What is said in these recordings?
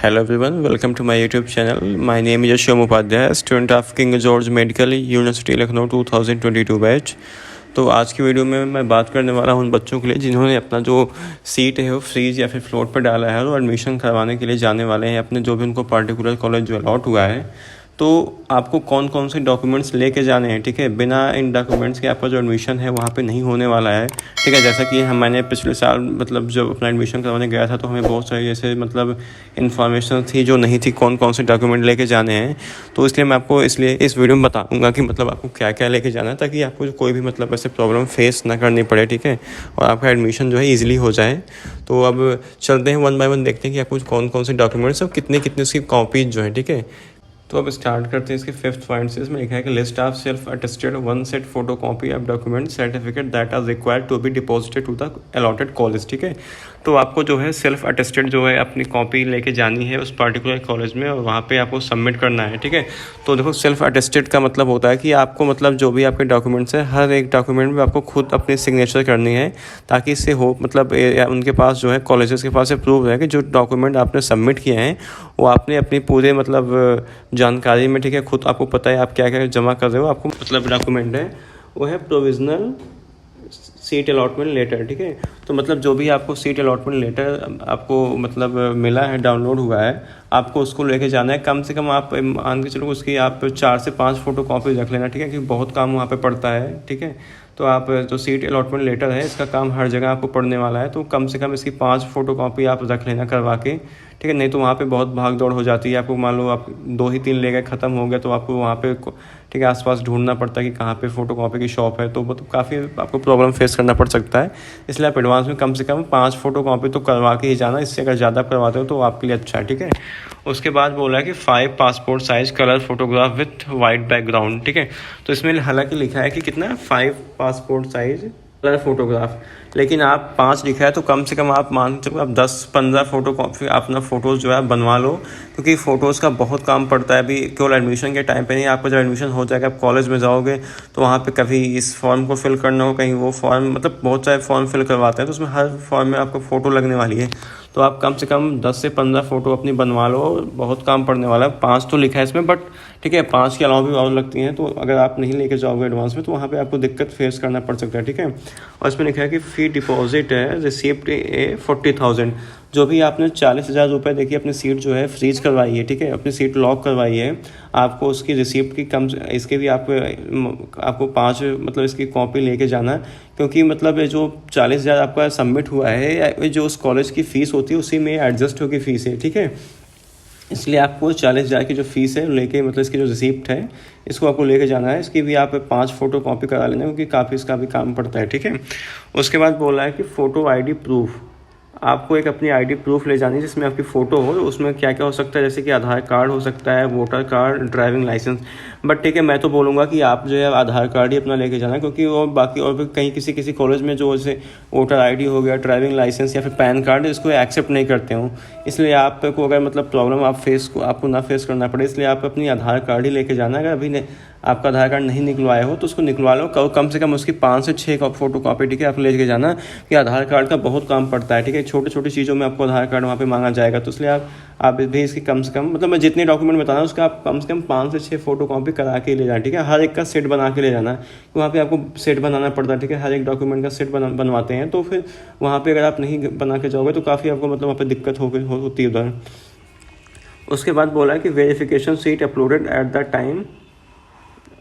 Hello everyone, welcome to my YouTube channel. My name is Yashom Upadhyay, student of King George Medical university Lucknow 2022 batch. तो आज की video में मैं बात करने वाला हूं उन बच्चों के लिए जिन्होंने अपना जो सीट है वो फ्रीज या फिर फ्लोट पर डाला है और एडमिशन करवाने के लिए जाने वाले हैं अपने जो भी उनको पार्टिकुलर कॉलेज जो अलॉट हुआ है। तो आपको कौन कौन से डॉक्यूमेंट्स लेके जाने हैं, ठीक है। बिना इन डॉक्यूमेंट्स के आपका जो एडमिशन है वहाँ पे नहीं होने वाला है, ठीक है। जैसा कि मैंने पिछले साल मतलब जब अपना एडमिशन करवाने गया था तो हमें बहुत सारी ऐसे मतलब इन्फॉर्मेशन थी जो नहीं थी कौन कौन से डॉक्यूमेंट लेके जाने हैं। तो इसलिए मैं आपको इसलिए इस वीडियो में बताऊँगा कि मतलब आपको क्या क्या लेके जाना है ताकि आपको कोई भी मतलब ऐसे प्रॉब्लम फेस ना करनी पड़े, ठीक है, और आपका एडमिशन जो है ईजिली हो जाए। तो अब चलते हैं वन बाय वन, देखते हैं कि आपको कौन कौन से डॉक्यूमेंट्स और कितने कितने उसकी कॉपीज जो है, ठीक है। तो अब स्टार्ट करते हैं इसके 5th पॉइंट से। इसमें लिखा है कि list of self attested 1 set photo copy of document certificate that are required to be deposited to the allotted college, ठीक है। तो आपको जो है सेल्फ अटेस्टेड जो है अपनी कॉपी लेके जानी है उस पर्टिकुलर कॉलेज में और वहाँ पे आपको सबमिट करना है, ठीक है। तो देखो सेल्फ अटेस्टेड का मतलब होता है कि आपको मतलब जो भी आपके डॉक्यूमेंट्स हैं हर एक डॉक्यूमेंट में आपको खुद अपनी सिग्नेचर करनी है ताकि इससे हो मतलब उनके पास जो है कॉलेजेस के पास प्रूव है कि जो डॉक्यूमेंट आपने सबमिट किए हैं वो आपने अपनी पूरे मतलब जानकारी में, ठीक है, खुद आपको पता है आप क्या क्या जमा कर रहे हो। आपको मतलब डॉक्यूमेंट है वो है प्रोविजनल सीट अलॉटमेंट लेटर, ठीक है। तो मतलब जो भी आपको सीट अलॉटमेंट लेटर आपको मतलब मिला है, डाउनलोड हुआ है, आपको उसको लेके जाना है। कम से कम आप मान के चलो उसकी आप 4 से 5 फोटो कॉपी रख लेना, ठीक है, क्योंकि बहुत काम वहाँ पे पड़ता है, ठीक है। तो आप जो सीट अलॉटमेंट लेटर है इसका काम हर जगह आपको पढ़ने वाला है, तो कम से कम इसकी 5 फोटो कॉपी आप रख लेना करवा के, ठीक है। नहीं तो वहाँ पे बहुत भाग दौड़ हो जाती है। आपको मान लो आप 2 ही 3 ले गए, ख़त्म हो गया, तो आपको वहाँ पे, ठीक है, आसपास ढूंढना पड़ता है कि कहाँ पे फ़ोटो कॉपी की शॉप है, तो वो तो काफ़ी आपको प्रॉब्लम फेस करना पड़ सकता है। इसलिए आप एडवांस में कम से कम 5 फोटो कॉपी तो करवा के ही जाना। इससे अगर ज़्यादा करवाते हो तो आपके लिए अच्छा है, ठीक है। उसके बाद बोला है कि 5 passport size colour photograph with white background, ठीक है। तो इसमें हालांकि लिखा है कि कितना 5 पासपोर्ट साइज कलर फोटोग्राफ, लेकिन आप 5 लिखा है तो कम से कम आप मान चलो आप 10-15 फोटो कॉपी अपना फ़ोटोज़ जो है बनवा लो, क्योंकि फ़ोटोज़ का बहुत काम पड़ता है। अभी केवल एडमिशन के टाइम पे नहीं, आपका जब एडमिशन हो जाएगा आप कॉलेज में जाओगे तो वहाँ पे कभी इस फॉर्म को फिल करना हो, कहीं वो फॉर्म, मतलब बहुत सारे फॉर्म फिल करवाते हैं तो उसमें हर फॉर्म में आपको फ़ोटो लगने वाली है। तो आप कम से कम 10 से 15 फ़ोटो अपनी बनवा लो, बहुत काम पड़ने वाला है। 5 तो लिखा है इसमें, बट ठीक है 5 के अलावा भी और लगती हैं, तो अगर आप नहीं लेके जाओगे एडवांस में तो वहाँ पे आपको दिक्कत फेस करना पड़ सकता है, ठीक है। और इसमें लिखा है कि फ़ी डिपॉजिट है रिसिप्ट 40,000। जो भी आपने 40,000 रुपये देखिए अपनी सीट जो है फ्रीज करवाई है, ठीक है, अपनी सीट लॉक करवाई है, आपको उसकी रिसिप्ट की कम इसके भी आपको 5 मतलब इसकी कॉपी लेके जाना, क्योंकि मतलब जो 40,000 आपका सबमिट हुआ है जो उस कॉलेज की फ़ीस होती है उसी में एडजस्ट होकर फ़ीस है, ठीक है। इसलिए आपको 40,000 की जो फ़ीस है लेके मतलब इसकी जो रिसिप्ट है इसको आपको लेके जाना है। इसकी भी आप 5 फोटो कॉपी करा लेना क्योंकि काफ़ी इसका भी काम पड़ता है, ठीक है। उसके बाद बोला है कि फ़ोटो आईडी प्रूफ, आपको एक अपनी आईडी प्रूफ ले जानी है जिसमें आपकी फ़ोटो हो। उसमें क्या क्या हो सकता है, जैसे कि आधार कार्ड हो सकता है, voter card, driving licence. But ठीक है, मैं तो बोलूँगा कि आप जो है आधार कार्ड ही अपना लेके जाना, क्योंकि वो बाकी और भी कहीं किसी कॉलेज में जो जैसे वोटर आईडी हो गया, ड्राइविंग लाइसेंस या फिर पैन कार्ड, इसको एक्सेप्ट नहीं करते हो। इसलिए आपको अगर मतलब प्रॉब्लम आपको ना फेस करना पड़े, इसलिए आप अपनी आधार कार्ड ही लेके जाना। अगर अभी आपका आधार कार्ड नहीं निकलवाए हो तो उसको निकलवा लो, कम से कम उसकी 5 से 6 फोटो कॉपी, ठीक है, आप लेके जाना। कि आधार कार्ड का बहुत काम पड़ता है, ठीक है, छोटी छोटी चीज़ों में आपको आधार कार्ड वहाँ पे मांगा जाएगा, तो इसलिए आप भी इसकी कम से कम मतलब मैं जितने डॉक्यूमेंट बता रहा हूँ उसका आप कम से कम 5 से 6 फोटो कॉपी करा के ले जाना, ठीक है। हर एक का सेट बना के ले जाना, तो वहाँ पे आपको सेट बनाना पड़ता है, ठीक है, हर एक डॉक्यूमेंट का सेट बनवाते हैं। तो फिर वहाँ पे अगर आप नहीं बना के जाओगे तो काफ़ी आपको मतलब वहाँ पे दिक्कत होती है उधर। उसके बाद बोला है कि verification seat uploaded at the time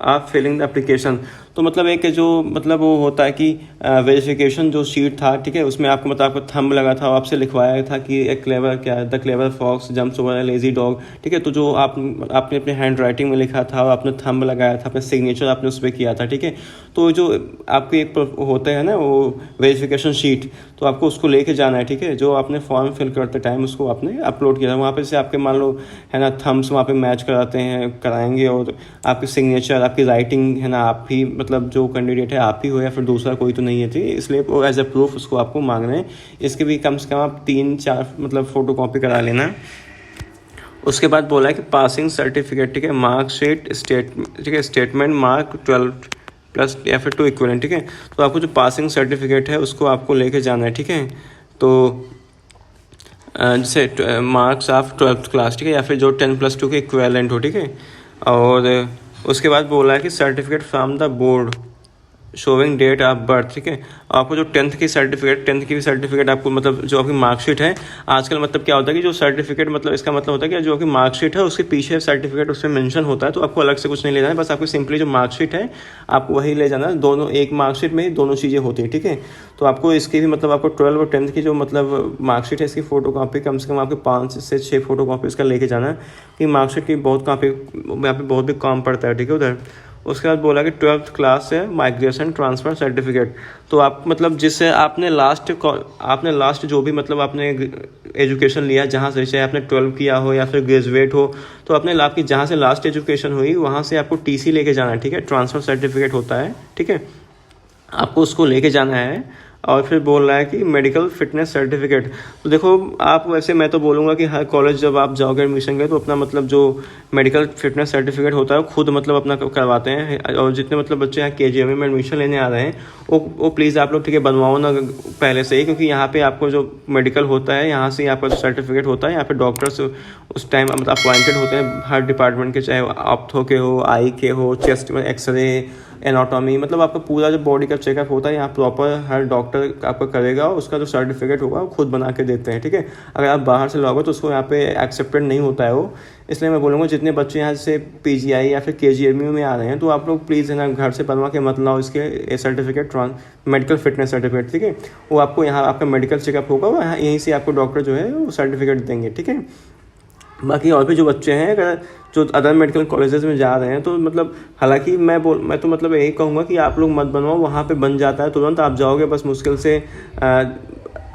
आप फिलिंग द एप्लीकेशन। तो मतलब एक जो मतलब वो होता है कि वेरिफिकेशन जो शीट था, ठीक है, उसमें आपको मतलब आपको थंब लगा था, आपसे लिखवाया था कि एक क्लेवर क्या है, the clever fox jumps over lazy dog, ठीक है। तो जो आपने अपने हैंड राइटिंग में लिखा था और आपने थंब लगाया था, अपने सिग्नेचर आपने उस पर किया था, ठीक है। तो जो आपके एक होता है ना वो वेरिफिकेशन शीट, तो आपको उसको लेके जाना है, ठीक है। जो आपने फॉर्म फिल करते टाइम उसको आपने अपलोड किया था वहाँ पे, से आपके मान लो है ना थम्स वहाँ पे मैच कराएंगे, और आपकी सिग्नेचर, आपकी राइटिंग है ना, आप ही मतलब जो कैंडिडेट है आप ही हो या फिर दूसरा कोई तो नहीं है, थी, इसलिए वो एज ए प्रूफ उसको आपको मांग रहे हैं। इसके भी कम से कम आप 3-4 मतलब फ़ोटो कॉपी करा लेना। उसके बाद बोला है कि पासिंग सर्टिफिकेट, ठीक है, मार्कशीट, ठीक है, स्टेटमेंट मार्क 12 प्लस या फिर 2 इक्विवेलेंट, ठीक है। तो आपको जो पासिंग सर्टिफिकेट है उसको आपको लेके जाना है, ठीक है। तो जैसे मार्क्स ऑफ 12th क्लास, ठीक है, या फिर जो 10+2 के इक्विवेलेंट हो, ठीक है। और उसके बाद बोला है कि certificate from the board showing date of birth, ठीक है। आपको जो 10th की भी सर्टिफिकेट आपको मतलब जो आपकी मार्कशीट है, आजकल मतलब क्या होता है कि जो सर्टिफिकेट मतलब इसका मतलब होता है कि जो आपकी मार्कशीट है उसके पीछे सर्टिफिकेट उसमें मेंशन होता है, तो आपको अलग से कुछ नहीं लेना है, बस आपको सिंपली जो मार्कशीट है आपको वही ले जाना है। दोनों एक मार्कशीट में ही दोनों चीज़ें होती है, ठीक है। तो आपको इसकी भी मतलब आपको 12 और 10th की जो मतलब मार्कशीट है इसकी फ़ोटो कॉपी कम से कम आपके 5 से 6 फोटो कॉपी इसका लेके जाना है, कि मार्कशीट की बहुत कॉपी यहाँ पे बहुत भी काम पड़ता है, ठीक है उधर। उसके बाद बोला कि 12th क्लास से माइग्रेशन ट्रांसफ़र सर्टिफिकेट, तो आप मतलब जिससे आपने लास्ट जो भी मतलब आपने एजुकेशन लिया, जहाँ से चाहे आपने 12 किया हो या फिर ग्रेजुएट हो, तो अपने आपकी जहाँ से लास्ट एजुकेशन हुई वहाँ से आपको टीसी लेके जाना है, ठीक है। ट्रांसफ़र सर्टिफिकेट होता है, ठीक है, आपको उसको लेके जाना है। और फिर बोल रहा है कि मेडिकल फिटनेस सर्टिफिकेट, तो देखो आप वैसे मैं तो बोलूँगा कि हर कॉलेज जब आप जाओगे एडमिशन के तो अपना मतलब जो मेडिकल फिटनेस सर्टिफिकेट होता है वो खुद मतलब अपना करवाते हैं। और जितने मतलब बच्चे यहाँ KGMU में एडमिशन लेने आ रहे हैं वो प्लीज़ आप लोग, ठीक है, बनवाओ ना पहले से ही, क्योंकि यहाँ पे आपको जो मेडिकल होता है यहाँ से आपका जो सर्टिफिकेट होता है, यहाँ पे डॉक्टर्स उस टाइम मतलब अपॉइंटेड होते हैं हर डिपार्टमेंट के, चाहे ऑप्थो के हो, आई के हो, चेस्ट में एक्सरे, एनाटॉमी, मतलब आपका पूरा जो बॉडी का चेकअप होता है यहाँ प्रॉपर हर डॉक्टर आपका करेगा, और उसका जो सर्टिफिकेट होगा वो खुद बना के देते हैं, ठीक है। अगर आप बाहर से लाओगे तो उसको यहाँ पे एक्सेप्टेड नहीं होता है वो। इसलिए मैं बोलूँगा जितने बच्चे यहाँ से PGI या फिर KGMU में आ रहे हैं तो आप लोग प्लीज़ है ना घर से बनवा के मत लाओ इसके सर्टिफिकेट, मेडिकल फिटनेस सर्टिफिकेट, ठीक है। वो आपको यहाँ आपका मेडिकल चेकअप होगा, वहाँ यहीं से आपको डॉक्टर जो है वो सर्टिफिकेट देंगे, ठीक है। बाकी और भी जो बच्चे हैं अगर जो अदर मेडिकल कॉलेजेस में जा रहे हैं तो मतलब हालांकि मैं तो मतलब यही कहूँगा कि आप लोग मत बनवाओ, वहाँ पे बन जाता है तुरंत, आप जाओगे बस मुश्किल से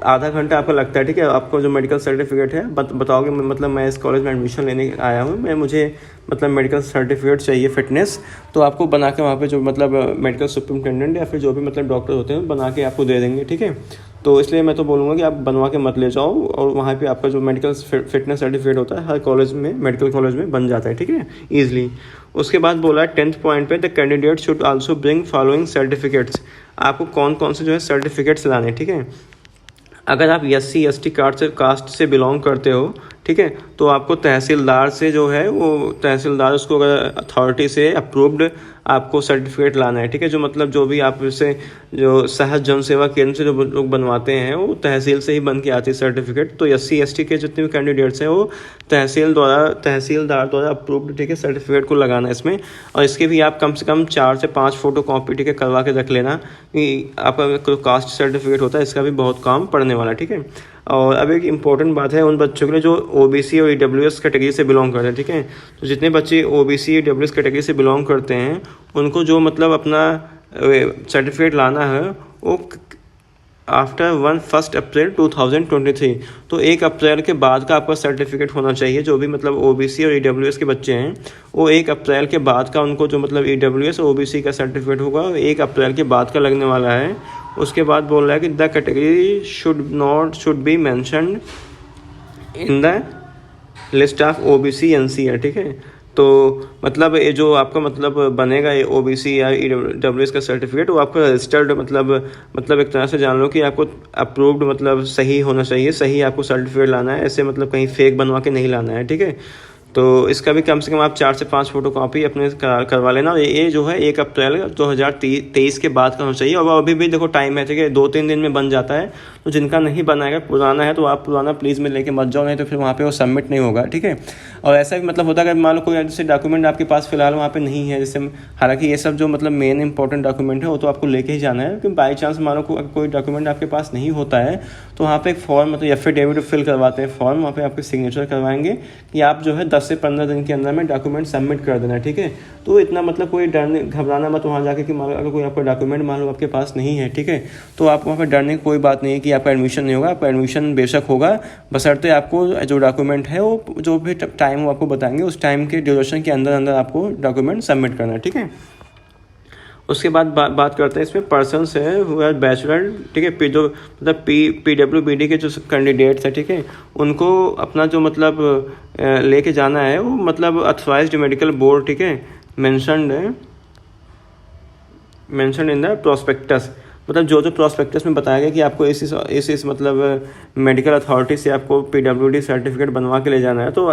आधा घंटा आपका लगता है, ठीक है। आपको जो मेडिकल सर्टिफिकेट है बताओगे मतलब मैं इस कॉलेज में एडमिशन लेने आया हूँ, मुझे मतलब मेडिकल सर्टिफिकेट चाहिए फिटनेस, तो आपको बना के वहाँ पे जो मतलब मेडिकल सुपरिटेंडेंट या फिर जो भी मतलब डॉक्टर होते हैं बना के आपको दे देंगे, ठीक है। तो इसलिए मैं तो बोलूँगा कि आप बनवा के मत ले जाओ, और वहाँ पे आपका जो मेडिकल फिटनेस सर्टिफिकेट होता है हर कॉलेज में, मेडिकल कॉलेज में बन जाता है, ठीक है, ईजिली। उसके बाद बोला है 10th पॉइंट पे, the candidate should also bring following certificates, आपको कौन कौन से जो है सर्टिफिकेट्स लाने, ठीक है। अगर आप SC ST कास्ट से बिलोंग करते हो, ठीक है, तो आपको तहसीलदार से जो है वो तहसीलदार उसको अगर अथॉरिटी से अप्रूव्ड आपको सर्टिफिकेट लाना है, ठीक है। जो मतलब जो भी आप जैसे जो सहज जन सेवा केंद्र से जो लोग बनवाते हैं वो तहसील से ही बन के आती है सर्टिफिकेट, तो SC ST के जितने भी कैंडिडेट्स हैं वो तहसीलदार द्वारा अप्रूव्ड, ठीक है, सर्टिफिकेट को लगाना है इसमें। और इसके भी आप कम से कम 4 से 5 फोटो कॉपी, ठीक है, करवा के रख लेना, कि आपका कास्ट सर्टिफिकेट होता है इसका भी बहुत काम पड़ने वाला है, ठीक है। और अब एक इम्पॉर्टेंट बात है उन बच्चों के लिए जो OBC और EWS कैटेगरी से बिलोंग करते हैं, ठीक है। तो जितने बच्चे OBC EWS कैटेगरी से बिलोंग करते हैं उनको जो मतलब अपना सर्टिफिकेट लाना है वो आफ्टर 1 अप्रैल 2023, तो 1 अप्रैल के बाद का आपका सर्टिफिकेट होना चाहिए। जो भी मतलब OBC और EWS के बच्चे हैं वो 1 अप्रैल के बाद का उनको जो मतलब EWS और OBC का सर्टिफिकेट होगा 1 अप्रैल के बाद का लगने वाला है। उसके बाद बोल रहा है कि the category should be mentioned in the list of OBC NCR, ठीक है। तो मतलब ये जो आपका मतलब बनेगा ये OBC या EWS का सर्टिफिकेट वो आपका रजिस्टर्ड मतलब एक तरह से जान लो कि आपको अप्रूव्ड मतलब सही होना चाहिए, सही आपको सर्टिफिकेट लाना है, ऐसे मतलब कहीं फेक बनवा के नहीं लाना है, ठीक है। तो इसका भी कम से कम आप 4 से 5 फोटो कॉपी अपने करवा लेना। ये जो है 1 अप्रैल 2023 के बाद का होना चाहिए, और अभी भी देखो टाइम है, ठीक है, 2-3 दिन में बन जाता है। तो जिनका नहीं बनाएगा पुराना है तो आप पुराना प्लीज़ में लेके मत जाओ, नहीं तो फिर वहाँ पे वो सबमिट नहीं होगा, ठीक है। और ऐसा भी मतलब होता है अगर मान लो कोई जैसे डॉक्यूमेंट आपके पास फिलहाल वहाँ पे नहीं है, जैसे हालांकि ये सब जो मतलब मेन इंपॉर्टेंट डॉक्यूमेंट है वो तो आपको लेके ही जाना है, क्योंकि बाई चांस मान लो कोई डॉक्यूमेंट आपके पास नहीं होता है तो वहाँ पे एक फॉर्म मतलब एफिडेविट फिल करवाते हैं फॉर्म, वहाँ पे आपके सिग्नेचर करवाएंगे कि आप जो है 10 से 15 दिन के अंदर में डॉक्यूमेंट सबमिट कर देना, ठीक है। तो इतना मतलब कोई डरने घबराना मत वहाँ जाके कि मान लो अगर कोई आपका डॉक्यूमेंट मान लो आपके पास नहीं है, ठीक है, तो आप वहाँ पर डरने की कोई बात नहीं है कि आपका एडमिशन नहीं होगा। आपका एडमिशन बेशक होगा, बशर्ते आपको जो डॉक्यूमेंट है वो जो भी टाइम वो आपको बताएंगे उस टाइम के ड्यूरेशन के अंदर अंदर आपको डॉक्यूमेंट सबमिट करना है, ठीक है। उसके बाद बात करते हैं इसमें पर्सन्स है हु आर बैचलर, ठीक है, जो मतलब PWBD के जो कैंडिडेट्स हैं, ठीक है, उनको अपना जो मतलब लेके जाना है वो मतलब अथॉराइज्ड मेडिकल बोर्ड, ठीक है, मेंशनड इन द प्रोस्पेक्टस। मतलब जो प्रॉस्पेक्टस में बताया गया कि आपको इस मतलब मेडिकल अथॉरिटी से आपको PWD सर्टिफिकेट बनवा के ले जाना है, तो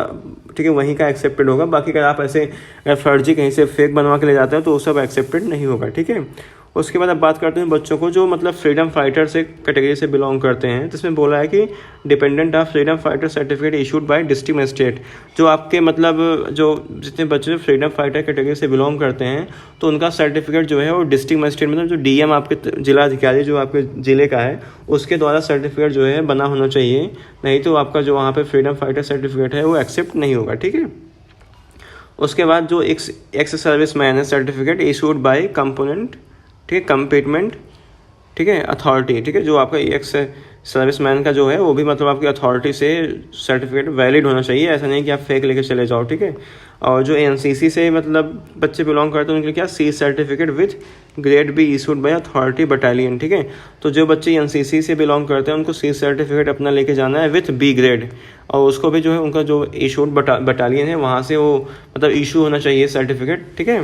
ठीक है वहीं का एक्सेप्टेड होगा। बाकी अगर आप ऐसे फर्जी कहीं से फेक बनवा के ले जाते हैं तो वो सब एक्सेप्टेड नहीं होगा, ठीक है। उसके बाद अब बात करते हैं बच्चों को जो मतलब फ्रीडम फाइटर से कैटेगरी से बिलोंग करते हैं। तो इसमें बोला है कि dependent of freedom fighter certificate issued by district magistrate. जो आपके मतलब जो जितने बच्चे फ्रीडम फाइटर कैटेगरी से बिलोंग करते हैं तो उनका सर्टिफिकेट जो है वो डिस्ट्रिक्ट मजिस्ट्रेट मतलब जो DM आपके जिला अधिकारी जो आपके ज़िले का है उसके द्वारा सर्टिफिकेट जो है बना होना चाहिए, नहीं तो आपका जो वहाँ पर फ्रीडम फाइटर सर्टिफिकेट है वो एक्सेप्ट नहीं होगा, ठीक है। उसके बाद जो एक्स सर्विस मैन है सर्टिफिकेट इशूड बाय कंपोनेंट, ठीक है, कम्पिटमेंट, ठीक है, अथॉरिटी, ठीक है। जो आपका एक्स सर्विसमैन का जो है वो भी मतलब आपकी अथॉरिटी से सर्टिफिकेट वैलिड होना चाहिए, ऐसा नहीं कि आप फेक लेके चले जाओ, ठीक है। और जो NCC से मतलब बच्चे बिलोंग करते हैं उनके लिए क्या C certificate with grade B issued by authority battalion, ठीक है। तो जो बच्चे NCC से बिलोंग करते हैं उनको C सर्टिफिकेट अपना लेके जाना है विथ B ग्रेड, और उसको भी जो है उनका जो इशूड बटालियन है वहाँ से वो मतलब इशू होना चाहिए सर्टिफिकेट, ठीक है।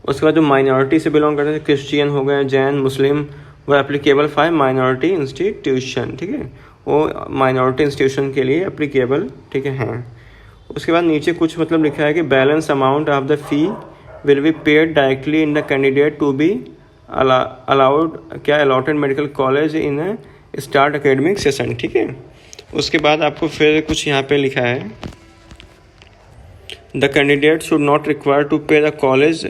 उसके बाद जो माइनॉरिटी से बिलोंग करते हैं क्रिश्चियन हो गए, जैन, मुस्लिम, वो एप्लीकेबल फॉर माइनॉरिटी इंस्टीट्यूशन, ठीक है, वो माइनॉरिटी इंस्टीट्यूशन के लिए एप्लीकेबल, ठीक है हैं। उसके बाद नीचे कुछ मतलब लिखा है कि balance amount of the fee will be paid directly in the candidate to be allowed क्या allotted medical college in start academic session, ठीक है। उसके बाद आपको फिर कुछ यहाँ पे लिखा है the candidate should not require to pay the college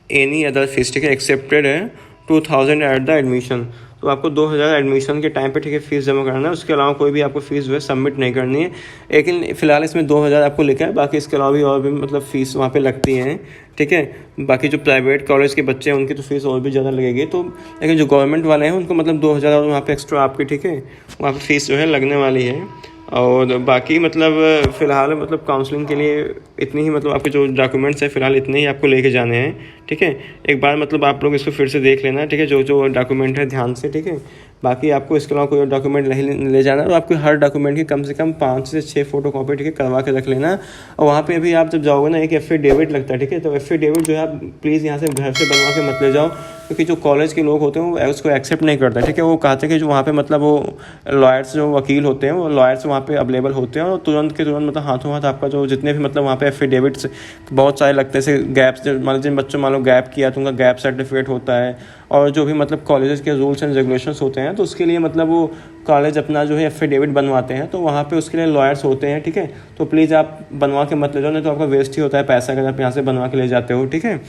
any other fees, ठीक है, एक्सेप्टेड है 2000 एट द एडमिशन। तो आपको 2000 एडमिशन के टाइम पे, ठीक है, फीस जमा करना है, उसके अलावा कोई भी आपको फीस जो है सबमिट नहीं करनी है। लेकिन फ़िलहाल इसमें 2000 आपको लिखा है, बाकी इसके अलावा भी और भी मतलब फ़ीस वहाँ पे लगती हैं, ठीक है। बाकी जो प्राइवेट कॉलेज के बच्चे हैं उनकी तो फीस और भी ज़्यादा लगेगी, तो लेकिन जो गवर्नमेंट वाले हैं उनको मतलब 2000 और वहाँ पर एक्स्ट्रा आपकी, ठीक है, वहाँ पर फीस जो है लगने वाली है। और बाकी मतलब फ़िलहाल मतलब काउंसलिंग के लिए इतनी ही मतलब आपके जो डॉक्यूमेंट्स हैं फ़िलहाल इतने ही आपको लेके जाने हैं, ठीक है। एक बार मतलब आप लोग इसको फिर से देख लेना, ठीक है, जो जो डॉक्यूमेंट है ध्यान से, ठीक है। बाकी आपको इसके अलावा कोई और डॉक्यूमेंट नहीं ले जाना, और आपको हर डॉक्यूमेंट की कम से कम 5 से 6 फोटोकॉपी, ठीक है, करवा के रख लेना। और वहाँ पे भी आप जब जाओगे ना एक एफिडेविट लगता है, ठीक है, तो एफिडेविट जो है आप प्लीज़ यहाँ से घर से बनवा के मत ले जाओ, क्योंकि जो कॉलेज के लोग होते हैं वो उसको एक्सेप्ट नहीं करते, ठीक है। वो कहते हैं कि जो वहाँ पे मतलब वो लॉयर्स जो वकील होते हैं वो लॉयर्स वहाँ पे अवेलेबल होते हैं, और तुरंत के तुरंत मतलब हाथों हाथ आपका जो जितने भी मतलब वहाँ पे एफिडेविट्स बहुत सारे लगते हैं, जैसे गैप्स मान जिन बच्चों मान लो गैप किया तो उनका गैप सर्टिफिकेट होता है, और जो भी मतलब कॉलेजेस के रूल्स एंड रेगुलेशंस होते हैं तो उसके लिए मतलब वो कॉलेज अपना जो है एफिडेविट बनवाते हैं, तो वहाँ पे उसके लिए लॉयर्स होते हैं, ठीक है। तो प्लीज़ आप बनवा के मत ले जाओ, नहीं तो आपका वेस्ट ही होता है पैसा अगर आप यहाँ से बनवा के ले जाते हो, ठीक है।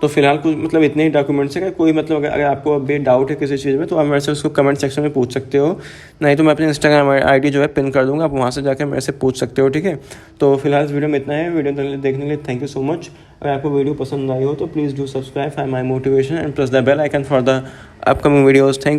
तो फिलहाल कुछ मतलब इतने ही डॉक्यूमेंट्स है। कोई मतलब अगर आपको अभी डाउट है किसी चीज़ में तो आप मेरे से उसको कमेंट सेक्शन में पूछ सकते हो, नहीं तो मैं अपने इंस्टाग्राम ID जो है पिन कर दूंगा, आप वहाँ से जाकर मेरे से पूछ सकते हो, ठीक है। तो फिलहाल इस वीडियो में इतना है। वीडियो देखने के लिए थैंक यू सो मच। अगर आपको वीडियो पसंद आई हो तो please do subscribe for my motivation and press the bell icon for the upcoming videos. Thank